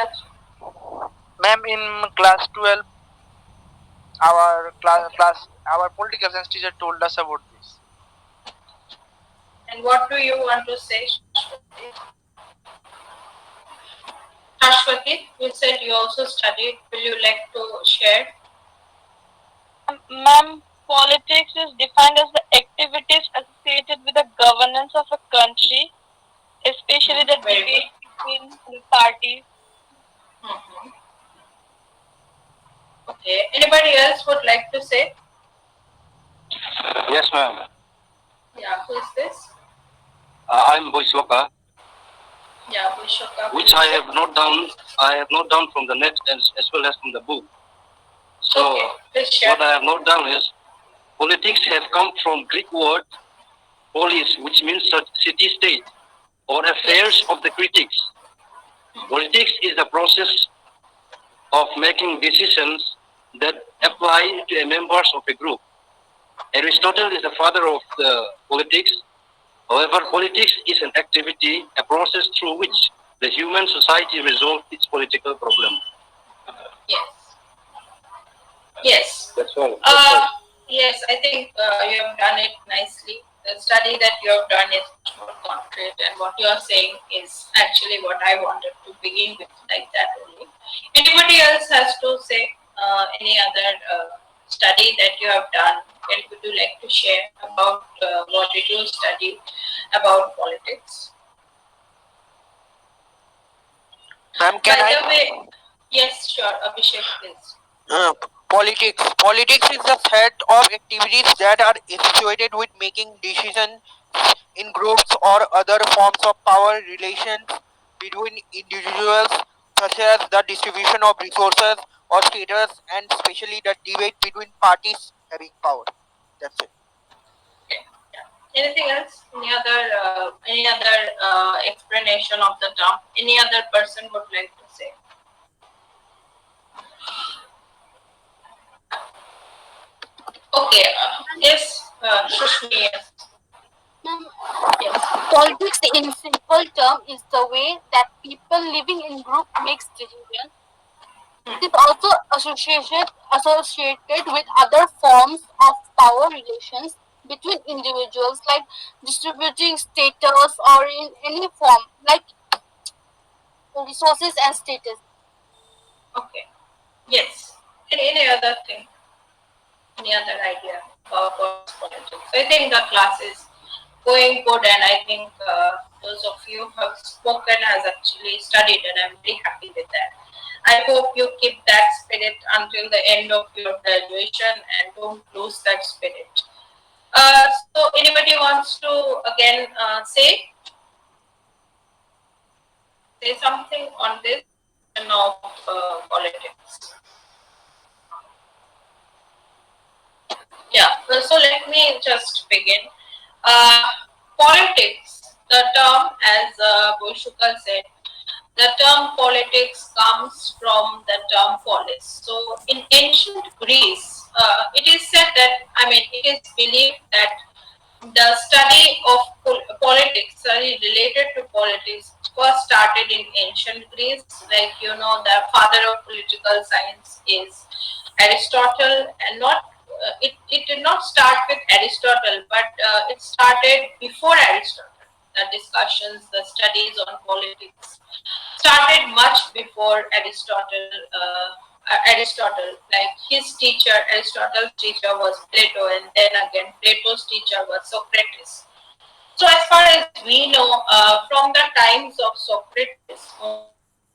Raj? Ma'am, in class 12, our political science teacher told us about this. And what do you want to say, Shashwati? Shashwati, you said you also studied. Will you like to share? Ma'am, politics is defined as the activities associated with the governance of a country, especially the Very good. debate between the parties. Mhm. Okay. Anybody else would like to say? Yes, ma'am. Yeah. Who is this? I'm Boiswaka, Yeah, Vishaka. which I have not down. I have not done from the net as well as from the book. So Okay. Please share. what I have not done is politics have come from Greek word polis, which means city-state or affairs of the critics. Politics is the process of making decisions that apply to members of a group. Aristotle is the father of the politics. However, politics is an activity, a process through which the human society resolves its political problem. Yes. Yes. That's all. Yes, I think you have done it nicely. The study that you have done is much more concrete, and what you are saying is actually what I wanted to begin with, like that only. Anybody else has to say any other study that you have done? And would you like to share about what did you study about politics? Ma'am, By the way, yes, sure, Abhishek, please. Politics. Politics is the set of activities that are associated with making decisions in groups or other forms of power relations between individuals, such as the distribution of resources or status, and especially the debate between parties having power. That's it. Okay. Yeah. Anything else? Any other explanation of the term? Any other person would like to say? Okay. Yes, Shushmi. Yes. Yes. Politics, in simple term, is the way that people living in group makes decisions. It is also associated with other forms of power relations between individuals, like distributing status or in any form, like resources and status. Okay. Yes. Any other thing? Any other idea about what's politics? I think the class is going good, and I think those of you who have spoken has actually studied, and I'm very happy with that. I hope you keep that spirit until the end of your graduation and don't lose that spirit. So, anybody wants to again say something on this of politics? Yeah, so let me just begin. Uh, Politics, the term, as Boishukal said, the term politics comes from the term polis. So, in ancient Greece, it is said that, it is believed that the study of politics, study related to politics, first started in ancient Greece. Like the father of political science is Aristotle, and not it did not start with Aristotle, but it started before Aristotle. The discussions, the studies on politics started much before Aristotle. Aristotle, like his teacher, Aristotle's teacher was Plato, and then again Plato's teacher was Socrates. So, as far as we know, from the times of Socrates,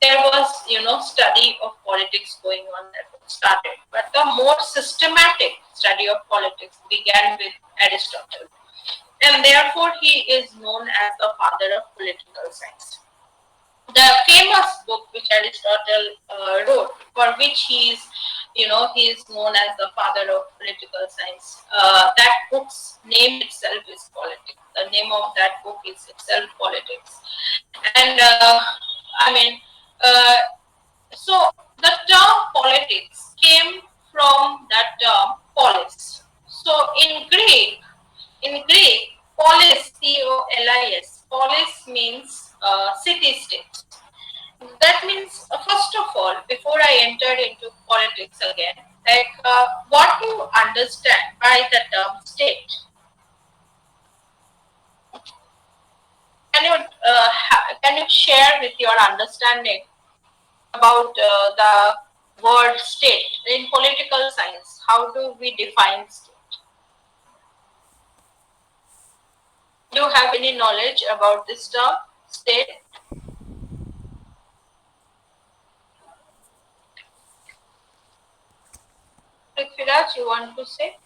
there was study of politics going on that started, but the more systematic study of politics began with Aristotle, and therefore he is known as the father of political science. The famous book which Aristotle wrote, for which he is known as the father of political science. That book's name itself is Politics. The name of that book is itself Politics, and I mean, uh, so the term politics came from that term polis. So in Greek, polis, polis means city state. That means, first before I enter into politics again, like what do you understand by the term state? Can you share with your understanding about the word state in political science? How do we define state? Do you have any knowledge about this term, state? Prithviraj, you want to say?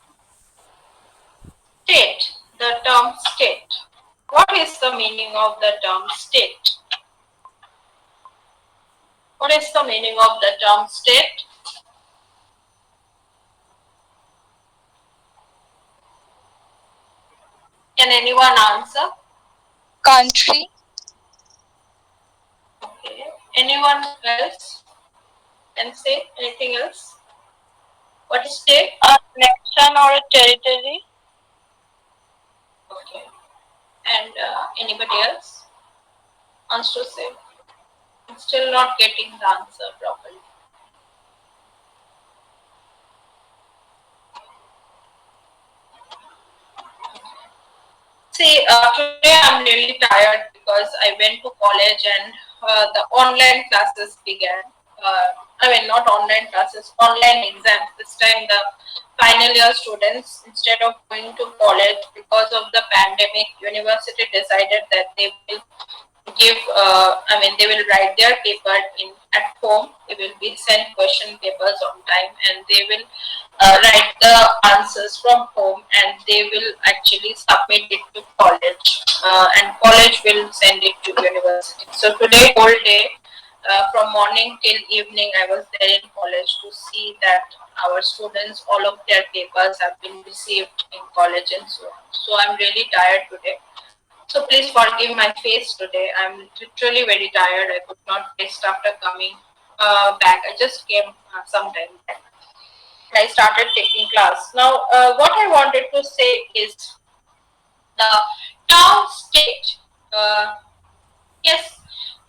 State, the term state. What is the meaning of the term state? What is the meaning of the term state? Can anyone answer? Country. Okay. Anyone else can say anything else? What is state? A nation or a territory. Okay. And anybody else wants to say? I'm still not getting the answer properly. See, today I'm really tired because I went to college and the online classes began. Not online classes, online exams. This time the final year students, instead of going to college because of the pandemic, university decided that they will give, they will write their paper at home. They will be sent question papers on time and they will write the answers from home and they will actually submit it to college and college will send it to university. So today whole day from morning till evening I was there in college to see that our students, all of their papers have been received in college and so on. So I'm really tired today. So please forgive my face today. I'm literally very tired. I could not rest after coming back. I just came sometime back. I started taking class. Now, what I wanted to say is the term state. Yes,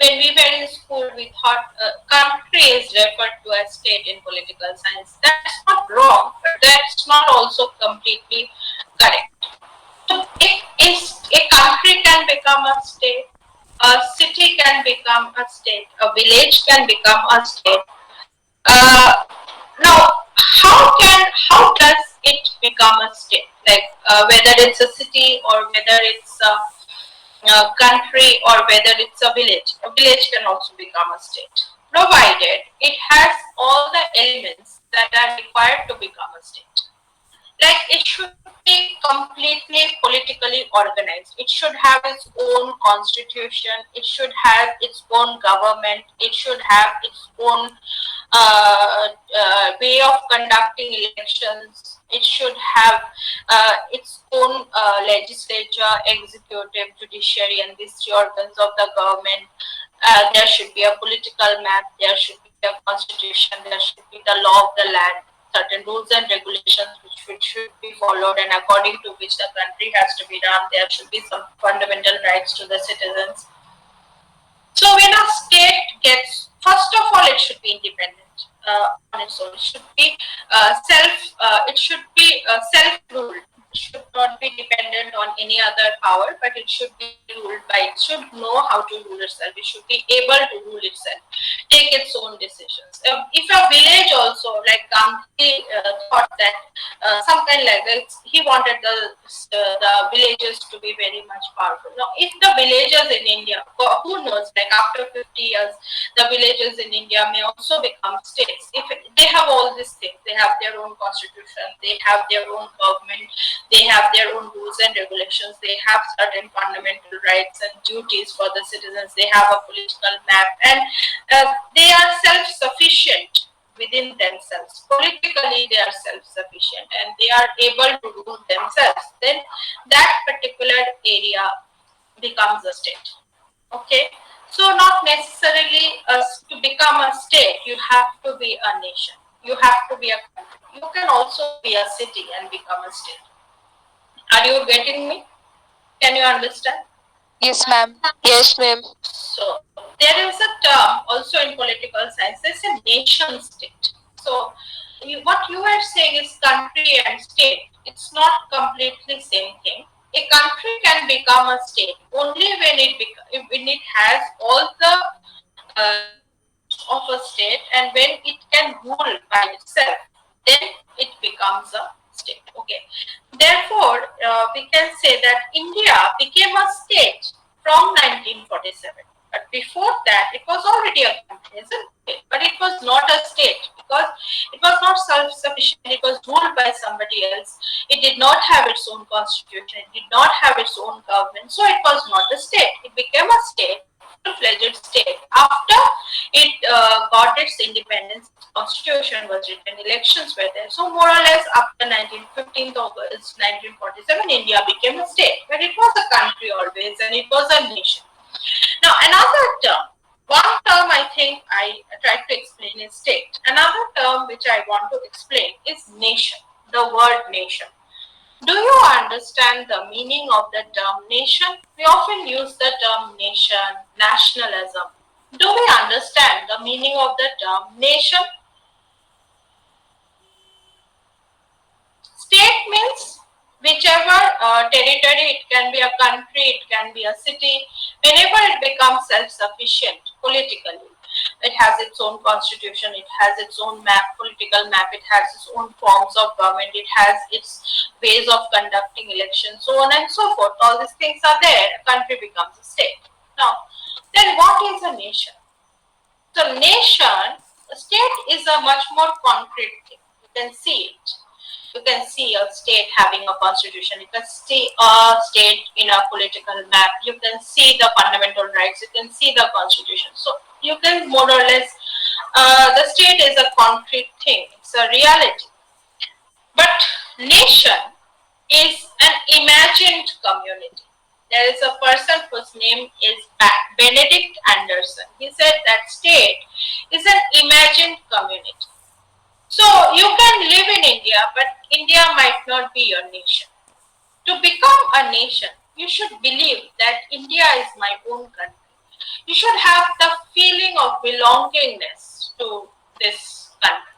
when we were in school, we thought country is referred to as state in political science. That's not wrong, but that's not also completely correct. So, a country can become a state, a city can become a state, a village can become a state. Uh, Now, how does it become a state? Like whether it's a city or whether it's a country or whether it's a village can also become a state, provided it has all the elements that are required to become a state. Like it should be completely politically organized. It should have its own constitution. It should have its own government. It should have its own way of conducting elections. It should have its own legislature, executive, judiciary, and these three organs of the government. There should be a political map. There should be a constitution. There should be the law of the land, certain rules and regulations which should be followed and according to which the country has to be run. There should be some fundamental rights to the citizens. So when a state gets, first of all, it should be independent on its own. It should be self-ruled. It should not be dependent on any other power, but it should be ruled by, it should know how to rule itself. It should be able to rule itself, take its own decisions. If a village also, like Gandhi thought that some kind like that, he wanted the villages to be very much powerful. Now, if the villagers in India, who knows, like after 50 years, the villages in India may also become states. If they have all these things, they have their own constitution, they have their own government, they have their own rules and regulations, they have certain fundamental rights and duties for the citizens, they have a political map, and they are self-sufficient within themselves. Politically, they are self-sufficient and they are able to rule themselves. Then that particular area becomes a state. Okay? So not necessarily to become a state, you have to be a nation. You have to be a country. You can also be a city and become a state. Are you getting me? Can you understand? Yes, ma'am. Yes, ma'am. So there is a term also in politics political science, there's a nation state. So what you are saying is country and state. It's not completely same thing. A country can become a state only when when it has all the of a state, and when it can rule by itself, then it becomes a state. Okay. Therefore, we can say that India became a state from 1947. But before that, it was already a country, isn't it? But it was not a state because it was not self-sufficient. It was ruled by somebody else. It did not have its own constitution. It did not have its own government. So it was not a state. It became a state, full-fledged state, after it got its independence. Constitution was written, elections were there. So more or less after 15th August 1947, India became a state, but it was a country always, and it was a nation. Now another term, one term I think I tried to explain is state. Another term which I want to explain is nation, the word nation. Do you understand the meaning of the term nation? We often use the term nation, nationalism. Do we understand the meaning of the term nation? State means whichever territory, it can be a country, it can be a city, whenever it becomes self-sufficient politically. It has its own constitution, it has its own political map, it has its own forms of government, it has its ways of conducting elections, so on and so forth. All these things are there, a country becomes a state. Now, then what is a nation? So nation, a state is a much more concrete thing. You can see it. You can see a state having a constitution. You can see a state in a political map. You can see the fundamental rights. You can see the constitution. So you can more or less, the state is a concrete thing. It's a reality. But nation is an imagined community. There is a person whose name is Benedict Anderson. He said that state is an imagined community. So you can live in India, but India might not be your nation. To become a nation, you should believe that India is my own country. You should have the feeling of belongingness to this country.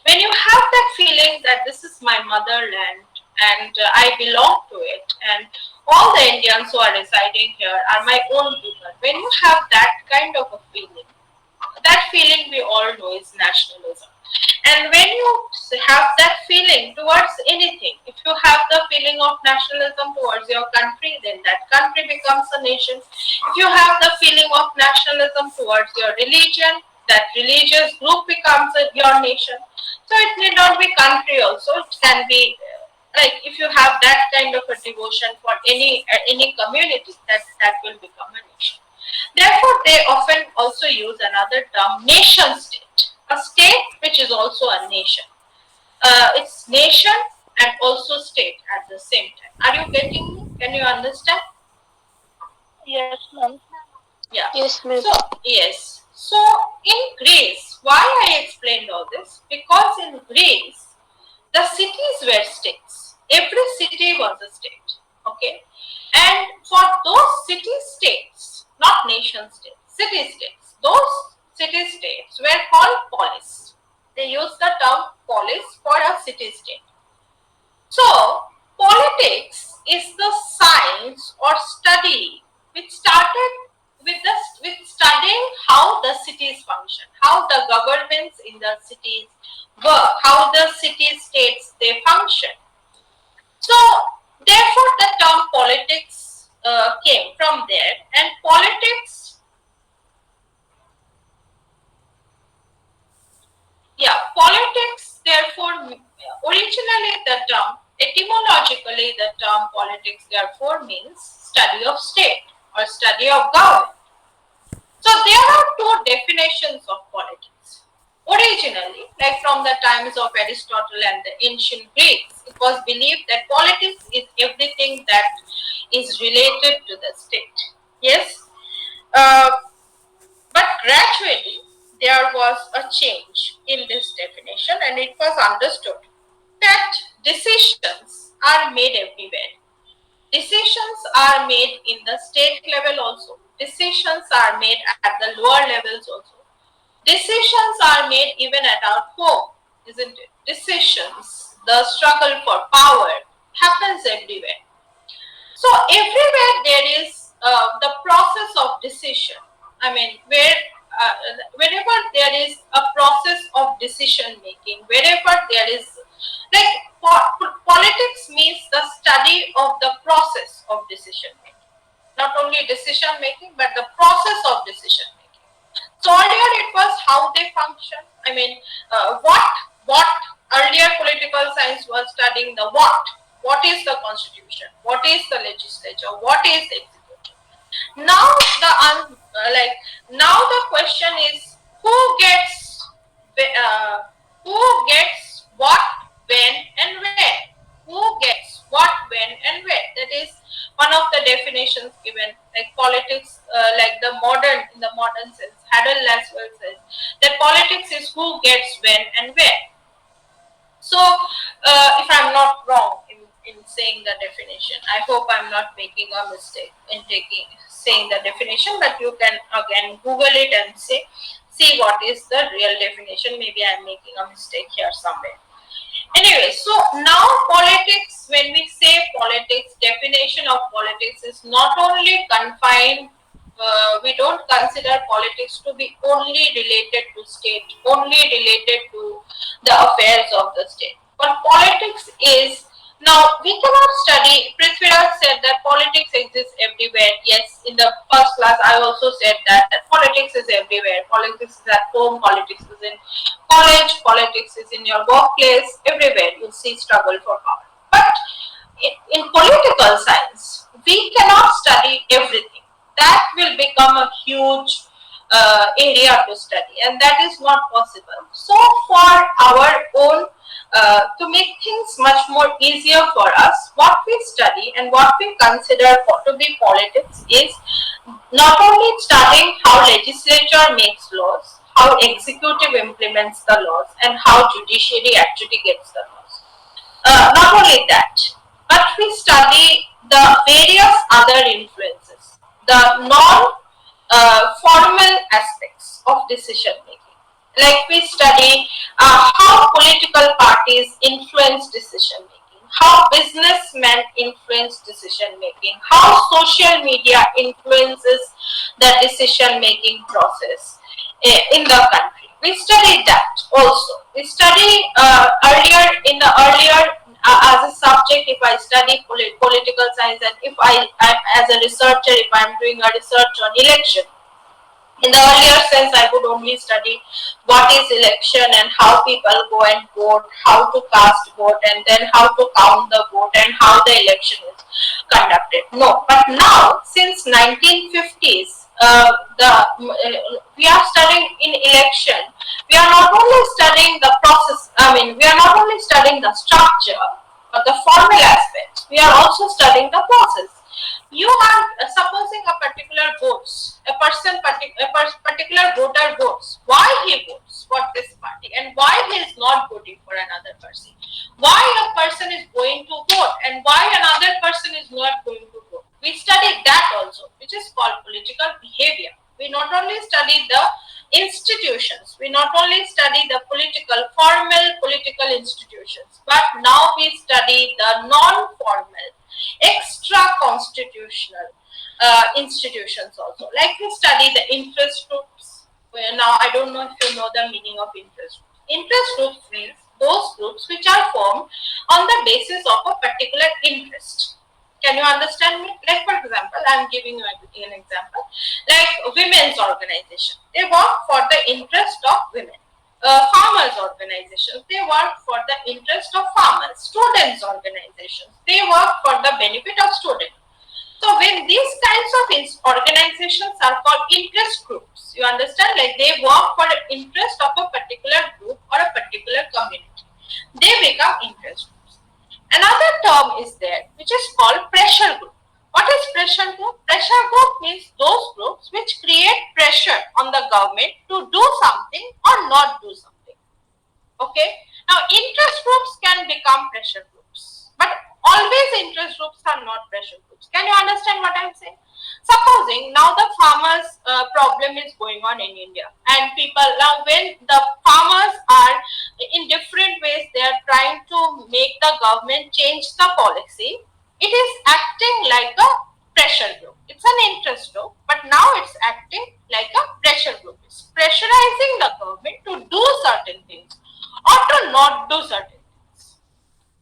When you have that feeling that this is my motherland and I belong to it, and all the Indians who are residing here are my own people, when you have that kind of a feeling, that feeling we all know is nationalism. And when you have that feeling towards anything, if you have the feeling of nationalism towards your country, then that country becomes a nation. If you have the feeling of nationalism towards your religion, that religious group becomes your nation. So it need not be country also. It can be like if you have that kind of a devotion for any community, that will become a nation. Therefore, they often also use another term, nation state. A state which is also a nation. It's nation and also state at the same time. Are you getting me? Can you understand? Yes, ma'am. Yeah. Yes, ma'am. So, yes. So, in Greece, why I explained all this? Because in Greece, the cities were states. Every city was a state. Okay. And for those city-states, not nation-states, city-states, those city-states were called polis. They used the term polis for a city-state. So, politics is the science or study which started with studying how the cities function, how the governments in the cities work, how the city-states they function. So, therefore, the term politics came from there, and politics. Yeah, politics, therefore, originally the term, etymologically the term politics therefore means study of state or study of government. So there are two definitions of politics. Originally, like from the times of Aristotle and the ancient Greeks, it was believed that politics is everything that is related to the state. Yes, but gradually there was a change in this definition, and it was understood that decisions are made everywhere. Decisions are made in the state level also. Decisions are made at the lower levels also. made even at our home, isn't it? Decisions, the struggle for power happens everywhere. So everywhere there is the process of decision. I mean, wherever there is a process of decision making, wherever there is like politics means the study of the process of decision making. Not only decision making, but the process of decision making. So earlier it was how they function. I mean, what earlier political science was studying the what. What is the constitution? What is the legislature? What is the executive? Now now the question is uh, who gets what, when, and where. Who gets what, when, and where. That is one of the definitions given. Like politics, like in the modern sense, Haddon Laswell says that politics is who gets when and where. So, if I'm not wrong in saying the definition, I hope I'm not making a mistake in saying the definition, but you can again Google it and see what is the real definition. Maybe I'm making a mistake here somewhere. Anyway, so now politics, when we say politics, definition of politics is not only confined, we don't consider politics to be only related to state, only related to the affairs of the state. But politics is, now we cannot study, Prithviraj said that politics exists everywhere. Yes, in the first class I also said that politics is everywhere. Politics is at home, politics is in college, politics is in your workplace, everywhere you see struggle for power. But in political science, we cannot study everything. That will become a huge area to study, and that is not possible. So for our own, to make things much more easier for us, what we study and what we consider to be politics is not only studying how legislature makes laws, how executive implements the laws, and how judiciary actually gets the laws. Not only that, but we study the various other influences, the non-formal aspects of decision making. Like we study how political parties influence decision making, how businessmen influence decision making, how social media influences the decision making process in the country. We studied that also. We study earlier as a subject. If I study political science, and if I'm as a researcher, if I'm doing a research on election, in the earlier sense, I would only study what is election and how people go and vote, how to cast vote, and then how to count the vote and how the election is conducted. No, but now since 1950s, we are studying in election. We are not only studying the process. I mean, we are not only studying the structure, but the formal aspects. We are also studying the process. You are supposing a particular votes, a particular voter votes. Why he votes for this party and why he is not voting for another person? Why a person is going to vote and why another person is not going to vote? We study that also, which is called political behavior. We not only study the institutions, we not only study the formal political institutions, but now we study the non-formal, extra constitutional institutions also. Like we study the interest groups. Now I don't know if you know the meaning of interest groups. Interest groups means those groups which are formed on the basis of a particular interest. Can you understand me? Like for example, I'm giving you an example. Like women's organization, they work for the interest of women. Farmers organizations, they work for the interest of farmers. Students organizations, they work for the benefit of students. So when these kinds of organizations are called interest groups, you understand, like they work for the interest of a particular group or a particular community, they become interest groups. Another term is there which is called pressure group. What is pressure group? Pressure group means those groups which create pressure on the government to do something or not do something. Okay. Now interest groups can become pressure groups, but Always interest groups are not pressure groups. Can you understand what I'm saying? Supposing now the farmers problem is going on in India, and people now when the farmers are in different ways, they are trying to make the government change the policy. It is acting like a pressure group. It's an interest group, but now it's acting like a pressure group. It's pressurizing the government to do certain things or to not do certain things.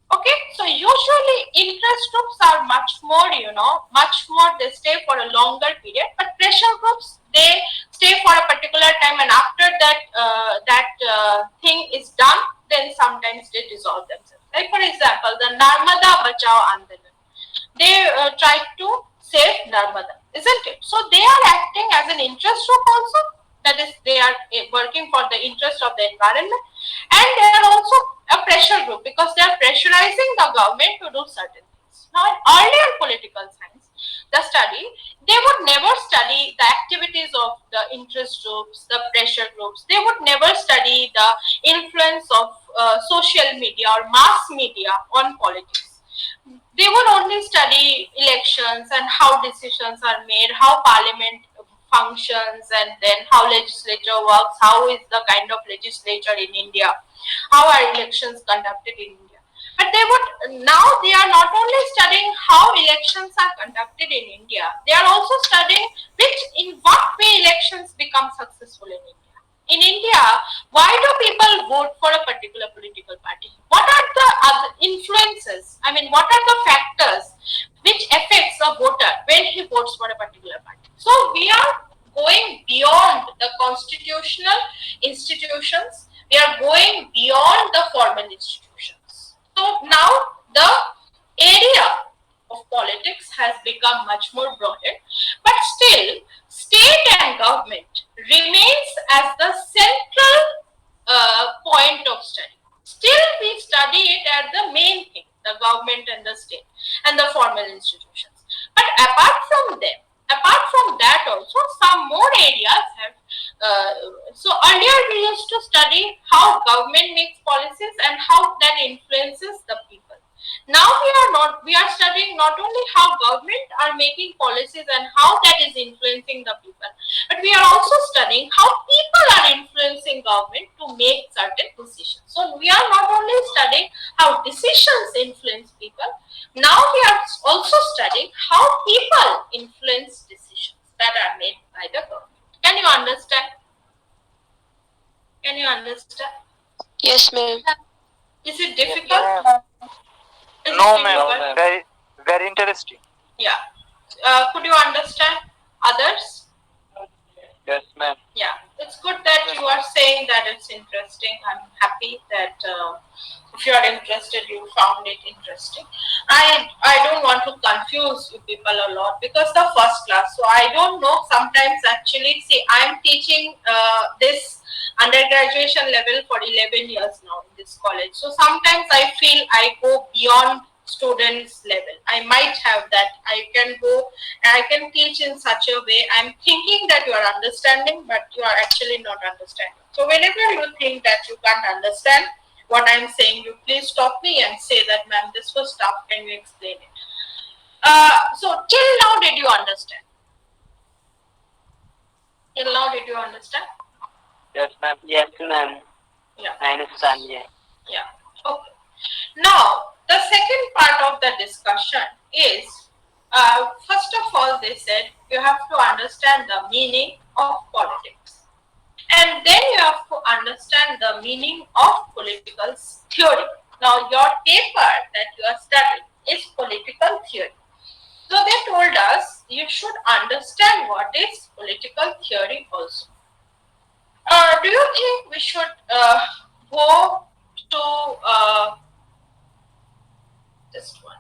Okay, so usually interest groups are much more, they stay for a longer period, but pressure groups, they stay for a particular time, and after that thing is done, then sometimes they dissolve themselves. Like for example, the Narmada Bachao Andolan, they tried to save Narmada, isn't it? So they are acting as an interest group also, that is, they are working for the interest of the environment, and they are also a pressure group because they are pressurizing the government to do certain things. Now, in earlier political science, the study, they would never study the activities of the interest groups, the pressure groups. They would never study the influence of social media or mass media on politics. They would only study elections and how decisions are made, how parliament functions, and then how legislature works, how is the kind of legislature in India, how are elections conducted in India. But they are not only studying how elections are conducted in India, they are also studying in what way elections become successful in India. In India, why do people vote for a particular political party? What are the other influences? I mean, what are the factors which affects a voter when he votes for a particular party? So we are going beyond the constitutional institutions. We are going beyond the formal institutions. So now the area of politics has become much more broader, but still state and government remains as the central point of study. Still we study it as the main thing, the government and the state and the formal institutions. But apart from that also, some more areas have. So earlier we used to study how government makes policies and how that influences the people. Now we are studying not only how government are making policies and how that is influencing the people, but we are also studying how people are influencing government to make certain decisions. So we are not only studying how decisions influence people, now we are also studying how people influence decisions that are made by the government. Can you understand? Can you understand? Yes, ma'am. Is it difficult? Is No, it ma'am. difficult? Very, very interesting. Yeah. Could you understand others? Yes, ma'am. Yeah. It's good that you are saying that it's interesting. I'm happy that if you are interested, you found it interesting. I don't want to confuse you people a lot because the first class. So I don't know. Sometimes actually, see, I'm teaching this undergraduation level for 11 years now in this college. So sometimes I feel I go beyond students level. I might have that. I can teach in such a way. I'm thinking that you are understanding, but you are actually not understanding. So whenever you think that you can't understand what I'm saying, you please stop me and say that, ma'am, this was tough. Can you explain it? So till now, did you understand? Till now, did you understand? Yes, ma'am. Yes, ma'am. Yeah. I understand. Yeah. Yeah. Okay. Now, the second part of the discussion is, first of all, they said you have to understand the meaning of politics. And then you have to understand the meaning of political theory. Now, your paper that you are studying is political theory. So, they told us you should understand what is political theory also. Do you think we should go to just one?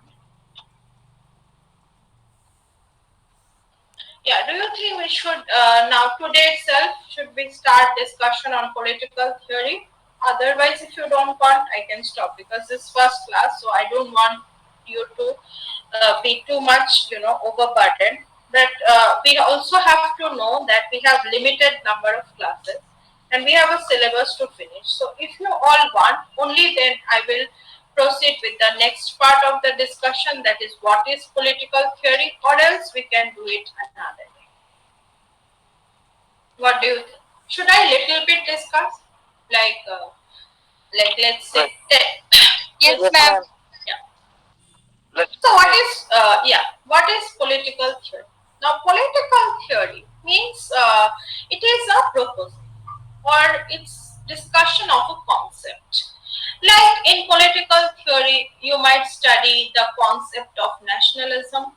Yeah, do you think we should now today itself should we start discussion on political theory? Otherwise, if you don't want, I can stop because this first class, so I don't want you to be too much, overburdened. But we also have to know that we have limited number of classes and we have a syllabus to finish. So if you all want, only then I will proceed with the next part of the discussion, that is what is political theory, or else we can do it another day. What do you think? Should I little bit discuss? Like let's say, Yes, Yes, ma'am. ma'am. yeah. Let's. So what is political theory? Now, political theory means it is a proposal or it's discussion of a concept. Like in political theory, you might study the concept of nationalism,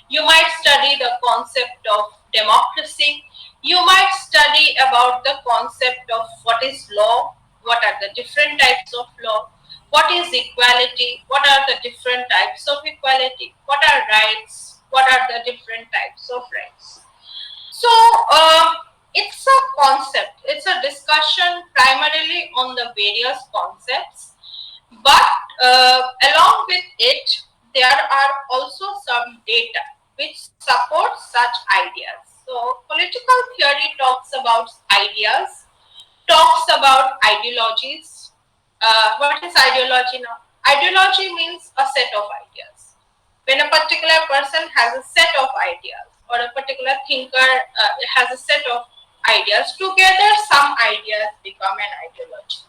you might study the concept of democracy, you might study about the concept of what is law, what are the different types of law, what is equality, what are the different types of equality, what are rights, what are the different types of rights. So it's a concept, it's a discussion primarily on the various concepts, but along with it, there are also some data which support such ideas. So political theory talks about ideas, talks about ideologies. What is ideology now? Ideology means a set of ideas. When a particular person has a set of ideas or a particular thinker has a set of ideas, together some ideas become an ideology.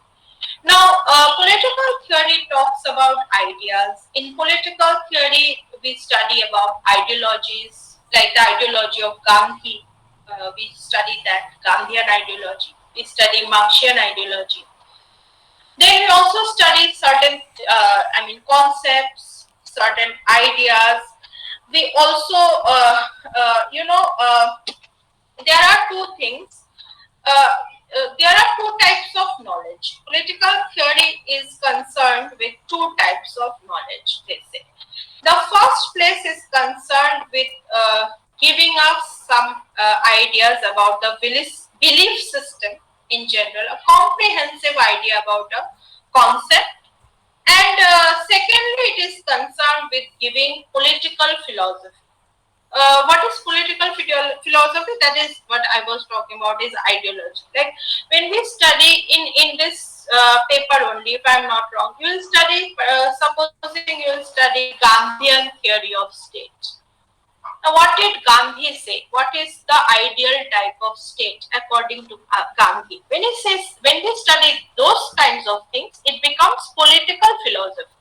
Now, political theory talks about ideas. In political theory, we study about ideologies, like the ideology of Gandhi. We study that Gandhian ideology. We study Marxian ideology. Then we also study certain, concepts, certain ideas. We also, there are two things. There are two types of knowledge. Political theory is concerned with two types of knowledge, they say. The first place is concerned with giving us some ideas about the belief system in general, a comprehensive idea about a concept. And secondly, it is concerned with giving political philosophy. What is political philosophy? That is what I was talking about, is ideology. Like when we study in this paper only, if I'm not wrong, you will study, supposing you will study Gandhian theory of state. Now, what did Gandhi say? What is the ideal type of state according to Gandhi? When he says, when we study those kinds of things, it becomes political philosophy.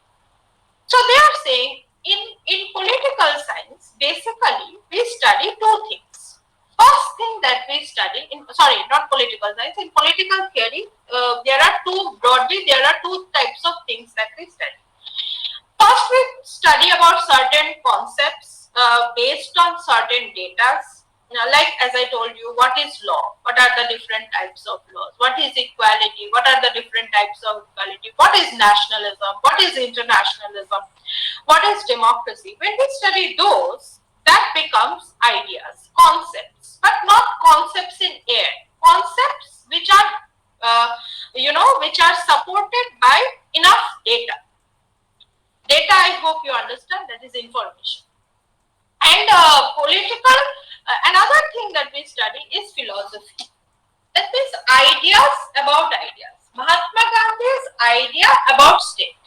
So they are saying in political science, basically we study two things. First thing that we study not political science, in political theory, there are two types of things that we study. First, we study about certain concepts based on certain data. Like as I told you, what is law? What are the different types of laws? What is equality? What are the different types of equality? What is nationalism? What is internationalism? What is democracy? When we study those, that becomes ideas, concepts, but not concepts in air. Concepts which are, which are supported by enough data. Data, I hope you understand, that is information. And another thing that we study is philosophy. That means ideas about ideas. Mahatma Gandhi's idea about state.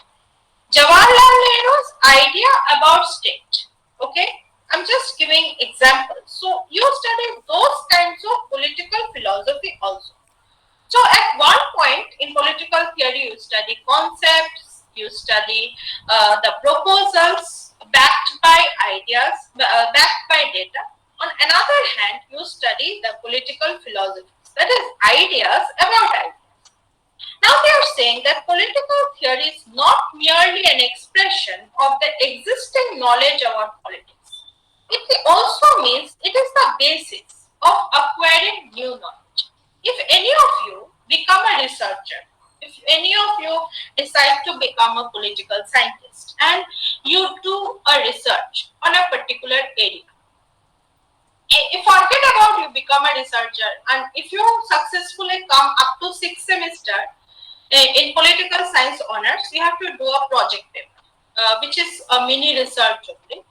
Jawaharlal Nehru's idea about state. Okay, I'm just giving examples. So you study those kinds of political philosophy also. So at one point in political theory, you study concepts, you study the proposals backed by ideas, backed by data. On another hand, you study the political philosophies, that is ideas about ideas. Now they are saying that political theory is not merely an expression of the existing knowledge about politics. It also means it is the basis of acquiring new knowledge. If any of you become a researcher, if any of you decide to become a political scientist and you do a research on a particular area, forget about you become a researcher, and if you successfully come up to 6th semester in political science honors, you have to do a project paper, which is a mini research only.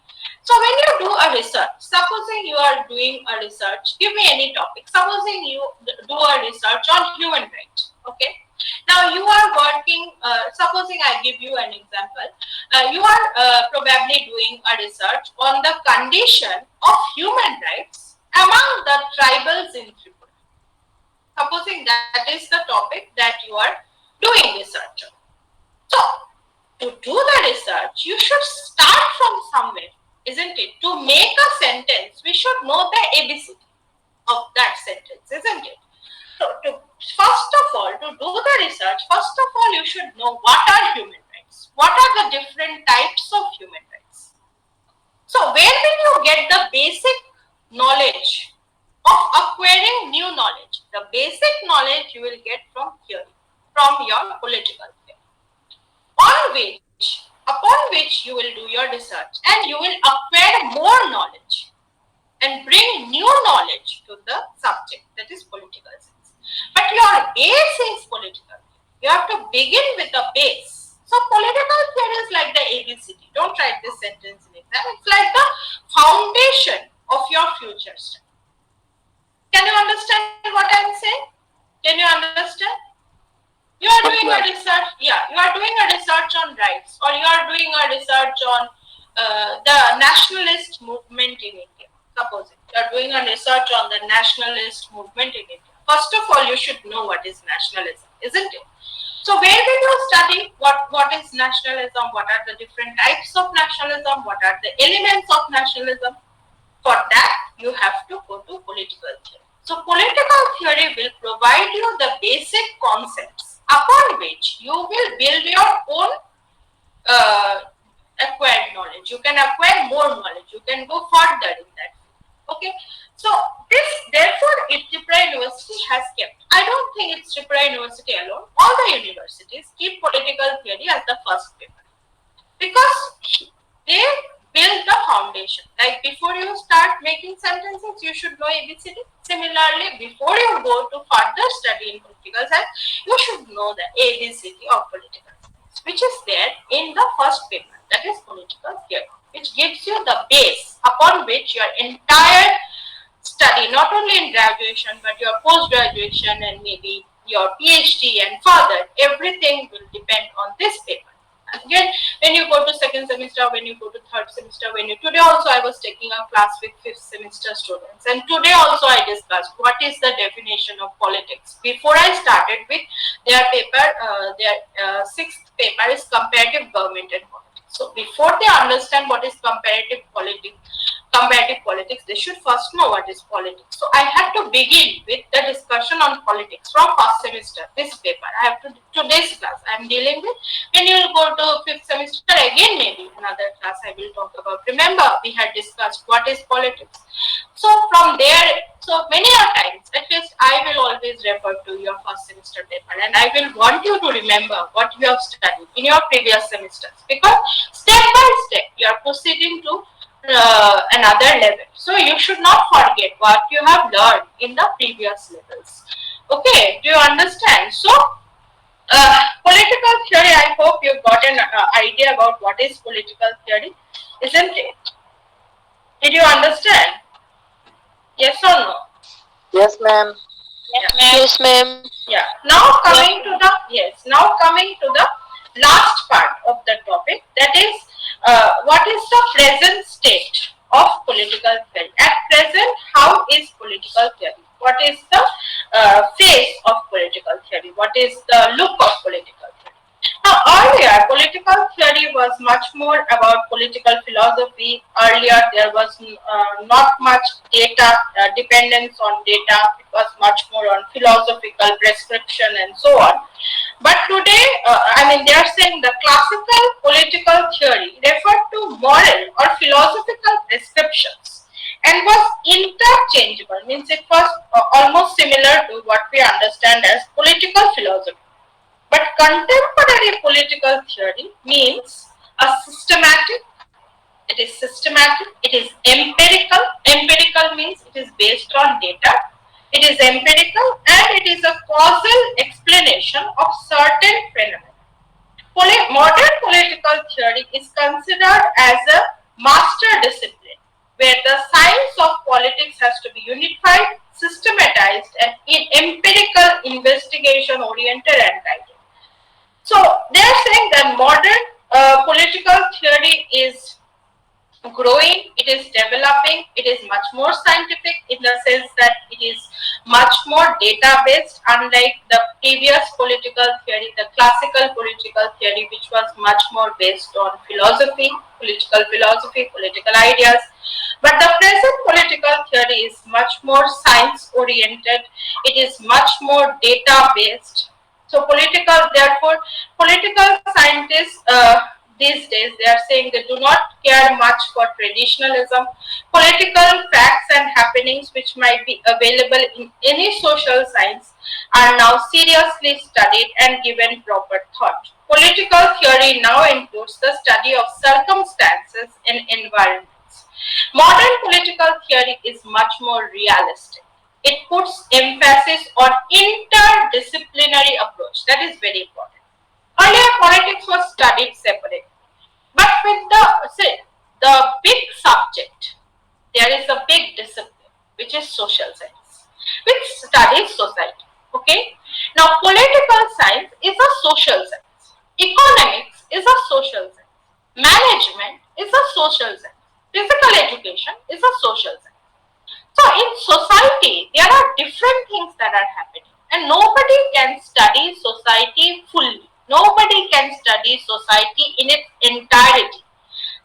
So when you do a research, supposing you are doing a research, give me any topic. Supposing you do a research on human rights, okay? Now you are working, supposing I give you an example, you are probably doing a research on the condition of human rights among the tribals in Tripura. Supposing that is the topic that you are doing research on. So, to do the research, you should start from somewhere, isn't it? To make a sentence, we should know the ABCD of that sentence, isn't it? So, first of all, to do the research, first of all, you should know what are human rights. What are the different types of human rights? So, where will you get the basic knowledge of acquiring new knowledge? The basic knowledge you will get from theory, from your political theory, upon which you will do your research, and you will acquire more knowledge and bring new knowledge to the subject, that is political science. But your base is political. You have to begin with a base. So political theory is like the ABCD. Don't write this sentence in exam. It's like the foundation of your future study. Can you understand what I am saying? Can you understand? You are doing a research, you are doing a research on rights, or you are doing a research on the nationalist movement in India. Suppose you are doing a research on the nationalist movement in India. First of all, you should know what is nationalism, isn't it? So where will you study what is nationalism, what are the different types of nationalism, what are the elements of nationalism? For that, you have to go to political theory. So political theory will provide you the basic concepts upon which you will build your own acquired knowledge. You can acquire more knowledge. You can go further in that. Okay. So this, therefore, Tripura University has kept. I don't think it's Tripura University alone. All the universities keep political theory as the first paper because they build the foundation. Like before you start making sentences, you should know ABCD. Similarly, before you go to further study in political science, you should know the ABCD of political science, which is there in the first paper, that is political theory, which gives you the base upon which your entire study, not only in graduation, but your post-graduation and maybe your PhD and further, everything will depend on this paper. Again, when you go to second semester, when you go to third semester, today also I was taking a class with fifth semester students, and today also I discussed what is the definition of politics. Before I started with their paper, their sixth paper is comparative government and politics. So before they understand what is comparative politics, they should first know what is politics. So I had to begin with the discussion on politics from first semester, this paper. I have to, today's class I am dealing with. When you will go to fifth semester, again maybe another class I will talk about. Remember, we had discussed what is politics. So from there, so many times, at least I will always refer to your first semester paper, and I will want you to remember what you have studied in your previous semesters, because step by step you are proceeding to another level. So you should not forget what you have learned in the previous levels. Okay, do you understand? So political theory, I hope you got an idea about what is political theory, isn't it? Did you understand? Yes or no? Yes, ma'am. Yes, ma'am. Yeah. Now coming to the last part of the topic, that is what is the present state of political theory. At present, how is political theory? What is the face of political theory? What is the look of political theory? Now, earlier, political theory was much more about political philosophy. Earlier, there was not much data, dependence on data. It was much more on philosophical prescription and so on. But today, they are saying the classical political theory referred to moral or philosophical prescriptions and was interchangeable, means it was almost similar to what we understand as political philosophy. But contemporary political theory means a systematic, it is systematic, it is empirical. Empirical means it is based on data. It is empirical and it is a causal explanation of certain phenomena. Modern political theory is considered as a master discipline where the science of politics has to be unified, systematized and empirical investigation oriented and guided. So they are saying that modern political theory is growing, it is developing, it is much more scientific in the sense that it is much more data based, unlike the previous political theory, the classical political theory, which was much more based on philosophy, political ideas. But the present political theory is much more science oriented, it is much more data based. So therefore, political scientists these days they are saying they do not care much for traditionalism. Political facts and happenings which might be available in any social science are now seriously studied and given proper thought. Political theory now includes the study of circumstances and environments. Modern political theory is much more realistic. It puts emphasis on interdisciplinary approach. That is very important. Earlier, politics was studied separately, but with the big subject, there is a big discipline which is social science, which studies society. Okay. Now, political science is a social science. Economics is a social science. Management is a social science. Physical education is a social science. So in society, there are different things that are happening, and nobody can study society fully. Nobody can study society in its entirety.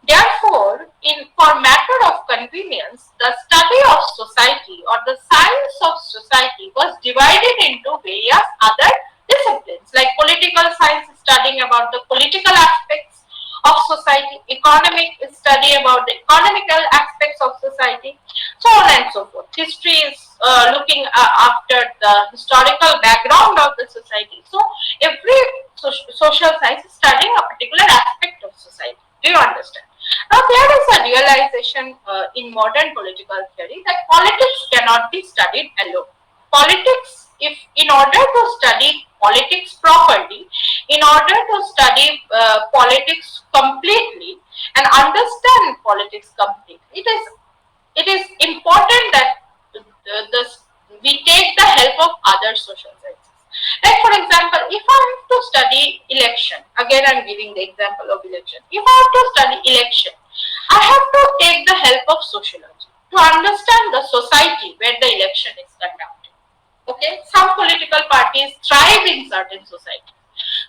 Therefore, for matter of convenience, the study of society or the science of society was divided into various other disciplines, like political science is studying about the political aspects of society, economic is studying about the economical aspects of society, so on and so forth. History is looking after the historical background of the society. So every social science is studying a particular aspect of society. Do you understand? Now there is a realization in modern political theory that politics cannot be studied alone. Politics, if in order to study politics properly, in order to study politics completely and understand politics completely, it is important that we take the help of other social sciences. Like for example, if I have to study election, again I am giving the example of election. If I have to study election, I have to take the help of sociology to understand the society where the election is conducted. Okay, some political parties thrive in certain societies.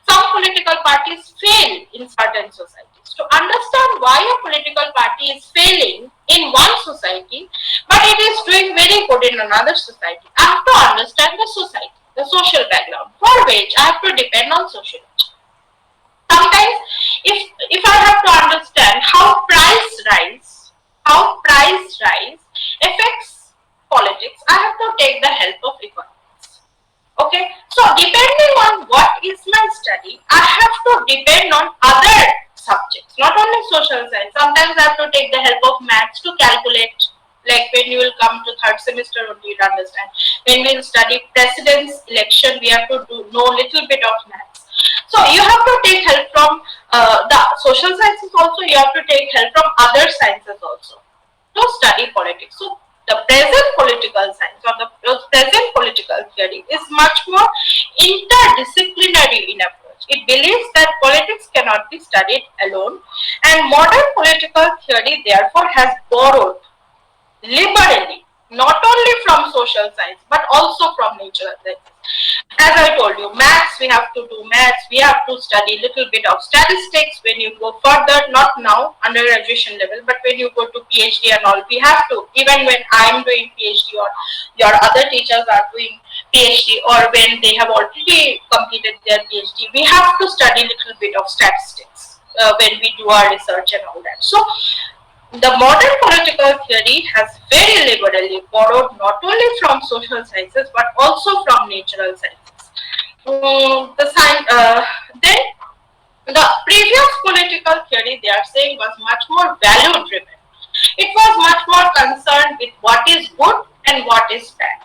Some political parties fail in certain societies. To understand why a political party is failing in one society, but it is doing very good in another society, I have to understand the society, the social background, for which I have to depend on sociology. Sometimes, if I have to understand how price rise affects politics, I have to take the help of economics. Okay, so depending on what is my study, I have to depend on other subjects, not only social science. Sometimes I have to take the help of maths to calculate, like when you will come to third semester only you understand. When we will study president's election, we have to know little bit of maths. So you have to take help from the social sciences also, you have to take help from other sciences also to study politics. So the present political science or the present political theory is much more interdisciplinary in approach. It believes that politics cannot be studied alone, and modern political theory therefore has borrowed liberally not only from social science but also from natural sciences. As I told you, maths, we have to do maths, we have to study little bit of statistics when you go further, not now undergraduation level, but when you go to PhD and all, we have to, even when I am doing PhD or your other teachers are doing PhD, or when they have already completed their PhD, we have to study little bit of statistics when we do our research and all that. So the modern political theory has very liberally borrowed not only from social sciences but also from natural sciences. Then the previous political theory, they are saying, was much more value driven. It was much more concerned with what is good and what is bad.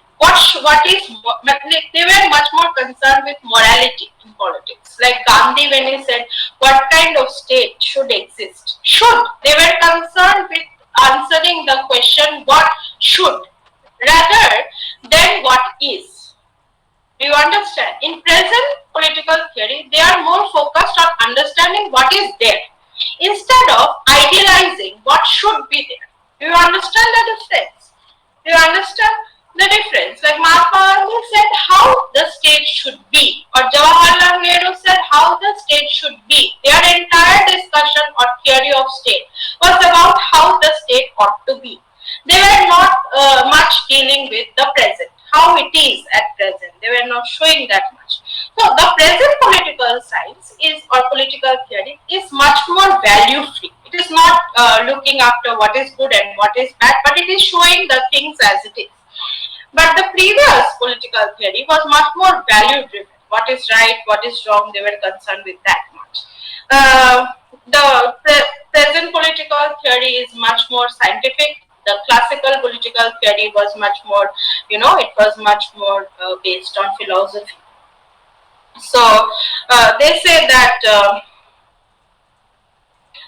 They were much more concerned with morality in politics. Like Gandhi, when he said, what kind of state should exist? They were concerned with answering the question, what should? rather than what is. Do you understand? In present political theory, they are more focused on understanding what is there instead of idealizing what should be there. Do you understand the difference? Do you understand the difference? Like Mahatma Gandhi said how the state should be, or Jawaharlal Nehru said how the state should be. Their entire discussion or theory of state was about how the state ought to be. They were not much dealing with the present, how it is at present. They were not showing that much. So the present political science is, or political theory is much more value free. It is not looking after what is good and what is bad, but it is showing the things as it is. But the previous political theory was much more value driven. What is right, what is wrong, they were concerned with that much. Present political theory is much more scientific. The classical political theory was much more, it was much more based on philosophy. So they say that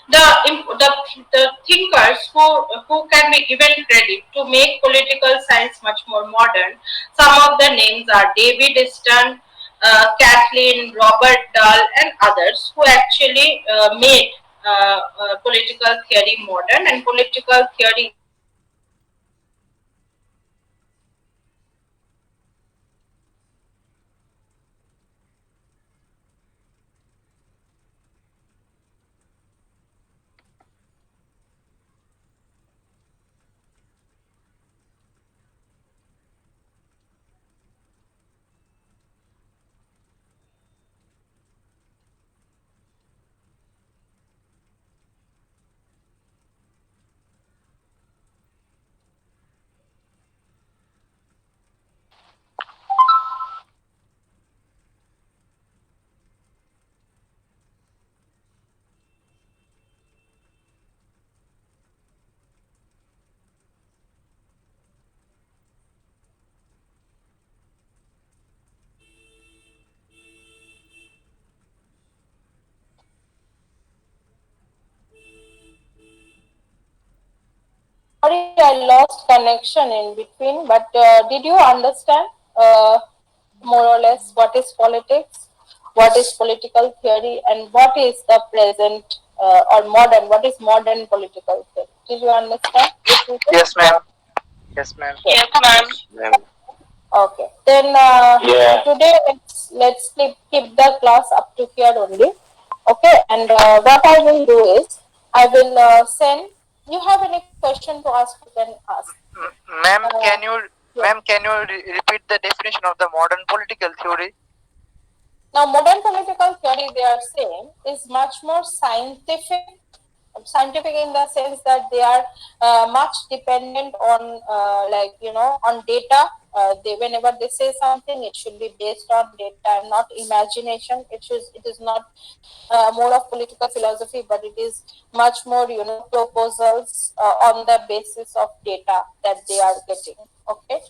the thinkers who can be given credit to make political science much more modern. Some of the names are David Stern, Kathleen, Robert Dahl, and others who actually made political theory modern, and political theory Sorry, I lost connection in between, but did you understand more or less what is politics, what is political theory, and what is the present or modern, what is modern political theory? Did you understand? Yes, ma'am. Yes, ma'am. Yes, ma'am. Okay, then today let's keep the class up to here only. Okay, and what I will do is I will send. You have any question to ask? You can ask. Ma'am, can you repeat the definition of the modern political theory? Now, modern political theory, they are saying, is much more scientific. Scientific in the sense that they are much dependent on, on data. Whenever they say something, it should be based on data and not imagination. It is not more of political philosophy, but it is much more, proposals on the basis of data that they are getting. Okay,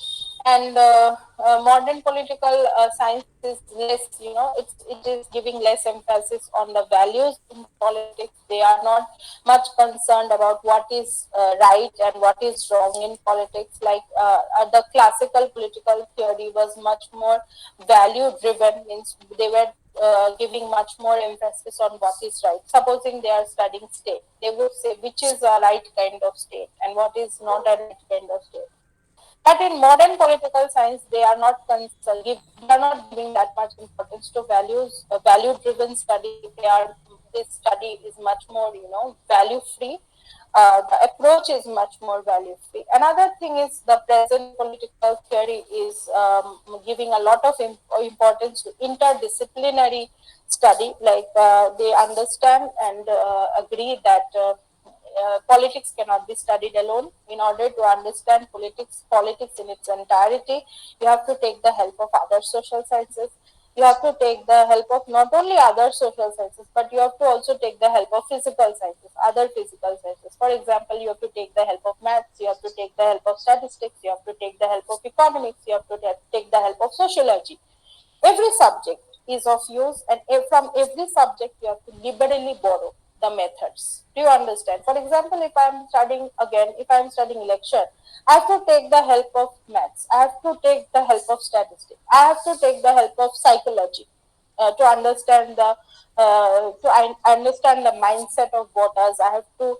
and modern political science is less, it is giving less emphasis on the values in politics. They are not much concerned about what is right and what is wrong in politics. Like the classical political theory was much more value driven, means they were giving much more emphasis on what is right. Supposing they are studying state, they would say which is a right kind of state and what is not a right kind of state. But in modern political science, they are not giving that much importance to values. A value-driven study, this study is much more, value-free. The approach is much more value-free. Another thing is the present political theory is giving a lot of importance to interdisciplinary study. Like they understand and agree that politics cannot be studied alone. In order to understand politics in its entirety, you have to take the help of other social sciences. You have to take the help of not only other social sciences, but you have to also take the help of physical sciences, other physical sciences. For example, you have to take the help of maths, you have to take the help of statistics, you have to take the help of economics, you have to take the help of sociology. Every subject is of use, and from every subject you have to liberally borrow. the methods. Do you understand? For example, if I'm studying again, if I'm studying election, I have to take the help of maths. I have to take the help of statistics. I have to take the help of psychology to understand the understand the mindset of voters. I have to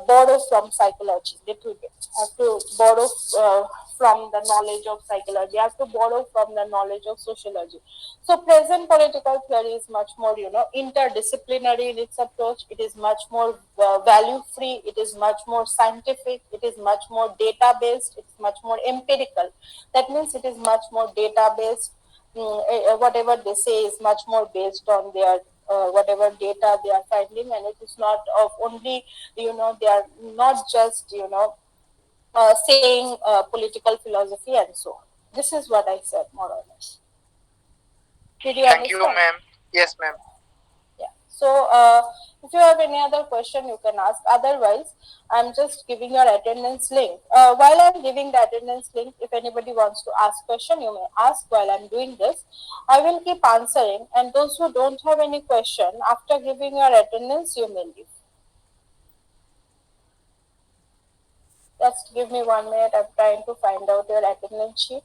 borrow from psychology little bit. I have to borrow from the knowledge of psychology. I have to borrow from the knowledge of sociology. So present political theory is much more, interdisciplinary in its approach. It is much more value free. It is much more scientific. It is much more data based. It's much more empirical. That means it is much more data based. Whatever they say is much more based on their whatever data they are finding, and it is not of only, they are not just, saying political philosophy and so on. This is what I said, more or less. Did you Thank you, understand? ma'am. Yes, ma'am. Yeah. So, if you have any other question, you can ask. Otherwise, I'm just giving your attendance link. While I'm giving the attendance link, if anybody wants to ask question, you may ask while I'm doing this. I will keep answering. And those who don't have any question, after giving your attendance, you may leave. Just give me 1 minute. I'm trying to find out your attendance sheet.